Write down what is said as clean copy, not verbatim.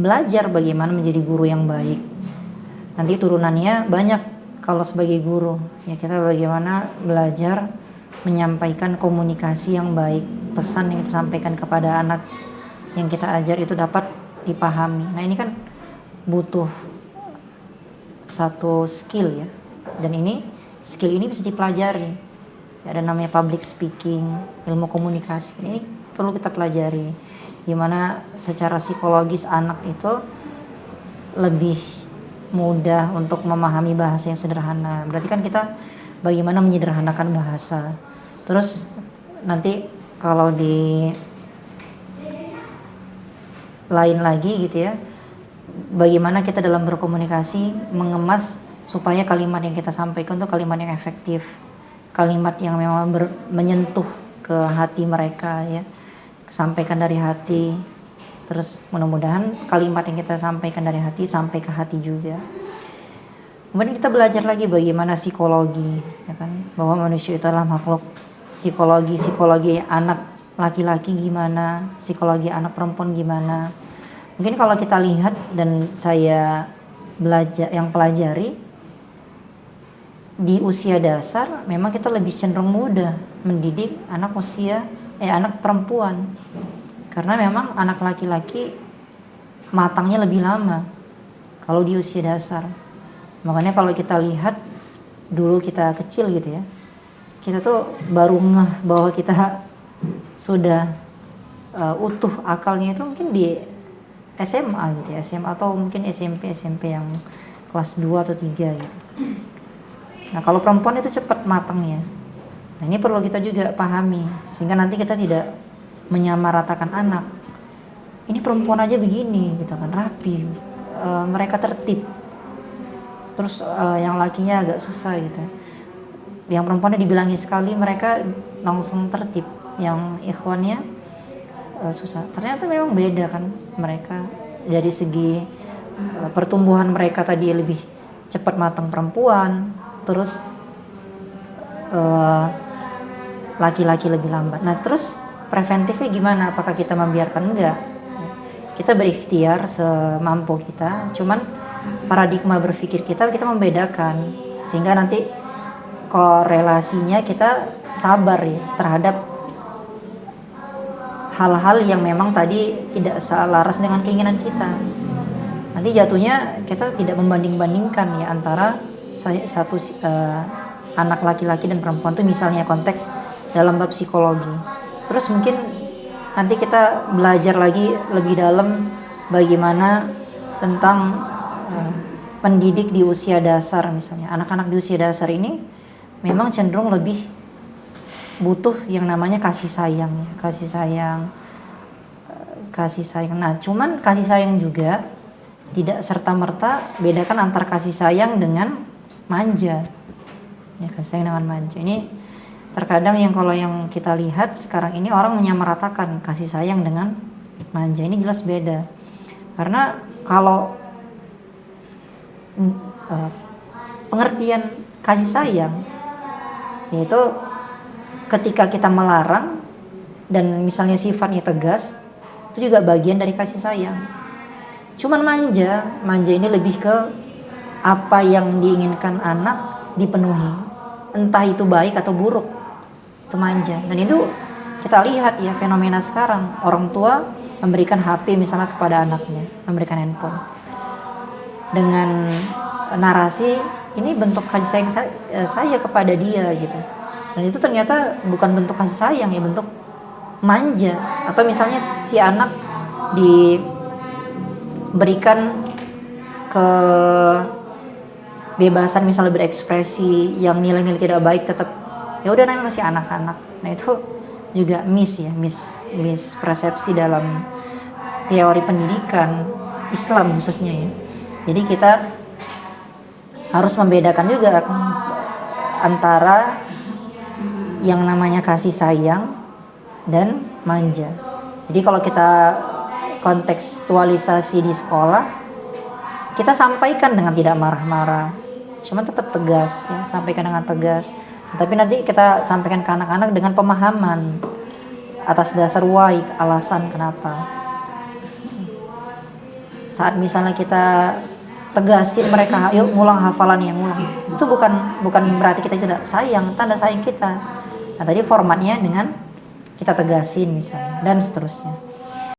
belajar bagaimana menjadi guru yang baik. Nanti turunannya banyak kalau sebagai guru, ya kita bagaimana belajar menyampaikan komunikasi yang baik, pesan yang kita sampaikan kepada anak yang kita ajar itu dapat dipahami. Nah ini kan butuh satu skill ya, dan skill ini bisa dipelajari. Ada namanya public speaking, ilmu komunikasi, ini perlu kita pelajari. Gimana secara psikologis anak itu lebih mudah untuk memahami bahasa yang sederhana. Berarti kan kita bagaimana menyederhanakan bahasa. Terus nanti kalau di lain lagi gitu ya, bagaimana kita dalam berkomunikasi mengemas supaya kalimat yang kita sampaikan itu kalimat yang efektif, kalimat yang memang menyentuh ke hati mereka ya, sampaikan dari hati. Terus mudah-mudahan kalimat yang kita sampaikan dari hati sampai ke hati juga. Kemudian kita belajar lagi bagaimana psikologi, ya kan? Bahwa manusia itu adalah makhluk psikologi anak laki-laki gimana, psikologi anak perempuan gimana. Mungkin kalau kita lihat dan saya pelajari di usia dasar, memang kita lebih cenderung mudah mendidik anak perempuan. Karena memang anak laki-laki matangnya lebih lama kalau di usia dasar. Makanya kalau kita lihat dulu kita kecil gitu ya, kita tuh baru ngeh bahwa kita sudah utuh akalnya itu mungkin di SMA gitu ya, SMA atau mungkin SMP yang kelas 2 atau 3 gitu. Nah kalau perempuan itu cepat matangnya. Nah ini perlu kita juga pahami, sehingga nanti kita tidak menyamaratakan anak. Ini perempuan aja begini gitu kan, rapi, mereka tertib. Terus yang lakinya agak susah gitu. Yang perempuannya dibilangi sekali mereka langsung tertib, yang ikhwannya susah. Ternyata memang beda kan mereka dari segi pertumbuhan mereka tadi lebih cepat matang perempuan, terus laki-laki lebih lambat. Nah terus preventifnya gimana? Apakah kita membiarkan? Enggak. Kita berikhtiar semampu kita, cuman paradigma berpikir kita membedakan, sehingga nanti korelasinya kita sabar ya terhadap hal-hal yang memang tadi tidak selaras dengan keinginan kita. Nanti jatuhnya kita tidak membanding-bandingkan ya antara satu anak laki-laki dan perempuan itu, misalnya konteks dalam bab psikologi. Terus mungkin nanti kita belajar lagi lebih dalam bagaimana tentang pendidik di usia dasar. Misalnya anak-anak di usia dasar ini memang cenderung lebih butuh yang namanya kasih sayang. Nah cuman kasih sayang juga tidak serta-merta bedakan antara kasih sayang dengan manja ya, kasih sayang dengan manja. Ini terkadang kalau yang kita lihat sekarang ini orang menyamaratakan kasih sayang dengan manja. Ini jelas beda. Karena kalau pengertian kasih sayang yaitu ketika kita melarang dan misalnya sifatnya tegas, itu juga bagian dari kasih sayang. Cuman manja ini lebih ke apa yang diinginkan anak dipenuhi, entah itu baik atau buruk, itu manja. Dan itu kita lihat ya fenomena sekarang, orang tua memberikan HP misalnya kepada anaknya, memberikan handphone dengan narasi ini bentuk kasih sayang saya kepada dia gitu. Dan itu ternyata bukan bentuk kasih sayang ya, bentuk manja. Atau misalnya si anak diberikan kebebasan misalnya berekspresi yang nilai-nilai tidak baik, tetap ya udah namanya masih anak-anak. Nah itu juga mispersepsi dalam teori pendidikan Islam khususnya ya. Jadi kita harus membedakan juga antara yang namanya kasih sayang dan manja. Jadi kalau kita kontekstualisasi di sekolah, kita sampaikan dengan tidak marah-marah, cuma tetap tegas ya, sampaikan dengan tegas. Tapi nanti kita sampaikan ke anak-anak dengan pemahaman atas dasar why, alasan kenapa. Saat misalnya kita tegasin mereka, yuk ngulang hafalan yang ngulang, itu bukan berarti kita tidak sayang, tanda sayang kita. Nah tadi formatnya dengan kita tegasin misalnya dan seterusnya.